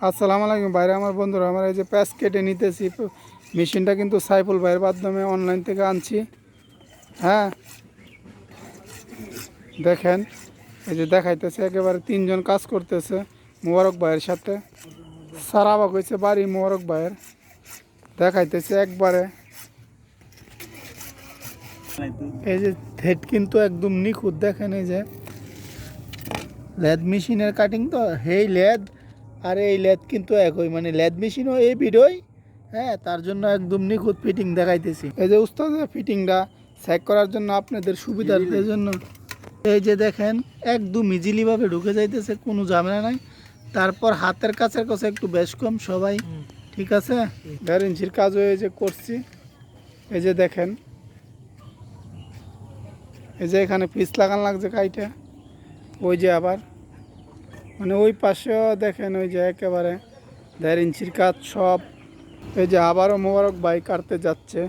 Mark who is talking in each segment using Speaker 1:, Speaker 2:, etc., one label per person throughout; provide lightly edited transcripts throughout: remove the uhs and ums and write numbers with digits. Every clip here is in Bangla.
Speaker 1: আসসালামু আলাইকুম ভাইরা, আমার বন্ধুরা, আমরা এই যে প্যাঁচ কেটে নিতেছি। মেশিনটা কিন্তু সাইফুল ভাইয়ের মাধ্যমে অনলাইন থেকে আনছি। হ্যাঁ, দেখেন, এই যে দেখাইতেছে, একেবারে তিনজন কাজ করতেছে মোবারক ভাইয়ের সাথে। সারাবাগ হয়েছে বাড়ি মোবারক ভাইয়ের, দেখাইতেছে একবারে। এই যে হেড কিন্তু একদম নিখুঁত, দেখেন এই যে লেদ মেশিনের কাটিং তো, হেই লেদ আর এই লেদ কিন্তু একই, মানে লেদ মেশিনও এই ভিডিওই। হ্যাঁ, তার জন্য একদম নিখুঁত ফিটিং দেখাইতেছি। এই যে উস্তাদ ফিটিংটা চেক করার জন্য আপনাদের সুবিধার্থের জন্য এই যে দেখেন একদম ইজিলিভাবে ঢুকে যাইতেছে, কোনো ঝামেলা নাই। তারপর হাতের কাছের কাছে একটু বেশ কম সবাই, ঠিক আছে। 1.5 ইঞ্চির কাজও এই যে করছি। এই যে দেখেন, এই যে এখানে পিস লাগান লাগছে কাইটা, ওই যে আবার মানে ওই পাশেও দেখেন, ওই যে একেবারে 1.5 ইঞ্চির কাজ সব। এই যে আবারও মোবারক ভাই কাটতে যাচ্ছে,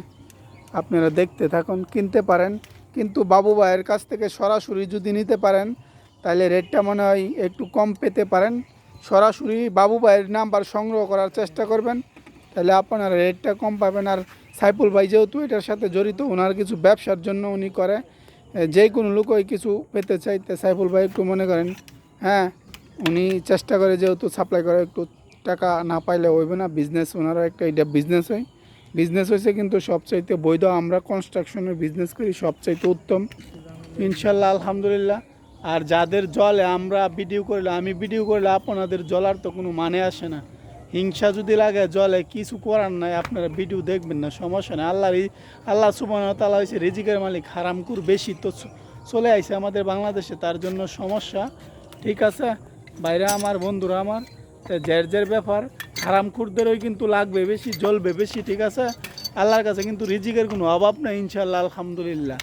Speaker 1: আপনারা দেখতে থাকুন। কিনতে পারেন, কিন্তু বাবু ভাইয়ের কাছ থেকে সরাসরি যদি নিতে পারেন তাহলে রেটটা মনে হয় একটু কম পেতে পারেন। সরাসরি বাবু ভাইয়ের নাম্বার সংগ্রহ করার চেষ্টা করবেন, তাহলে আপনারা রেটটা কম পাবেন। আর সাইফুল ভাই যেহেতু এটার সাথে জড়িত, ওনার কিছু ব্যবসার জন্য উনি করে, যে কোনো লোকই কিছু পেতে চাইতে সাইফুল ভাই একটু মনে করেন, হ্যাঁ, উনি চেষ্টা করে, যেহেতু সাপ্লাই করে, একটু টাকা না পাইলে হইবে না। বিজনেস ওনারও একটা, এটা বিজনেস হয়, বিজনেস হয়েছে কিন্তু সবচাইতে বৈধ। আমরা কনস্ট্রাকশনের বিজনেস করি, সবচাইতে উত্তম ইনশাল্লাহ, আলহামদুলিল্লাহ। আর যাদের জলে আমরা ভিডিও করলে, আমি ভিডিও করলে আপনাদের জলার তো কোনো মানে আসে না। হিংসা যদি লাগে জলে, কিছু করার নাই, আপনারা ভিডিও দেখবেন না, সমস্যা নেই। আল্লাহ সুবহানাহু ওয়া তাআলা হচ্ছে রিজিকের মালিক। হারামখোর বেশি তো চলে আইছে আমাদের বাংলাদেশে, তার জন্য সমস্যা, ঠিক আছে ভাইরা আমার, বন্ধুরা আমার। যার ব্যাপার, হারামখোরদেরই কিন্তু লাগবে বেশি, জ্বলবে বেশি, ঠিক আছে। আল্লাহর কাছে কিন্তু রিজিকের কোনো অভাব নেই ইনশাল্লাহ, আলহামদুলিল্লাহ।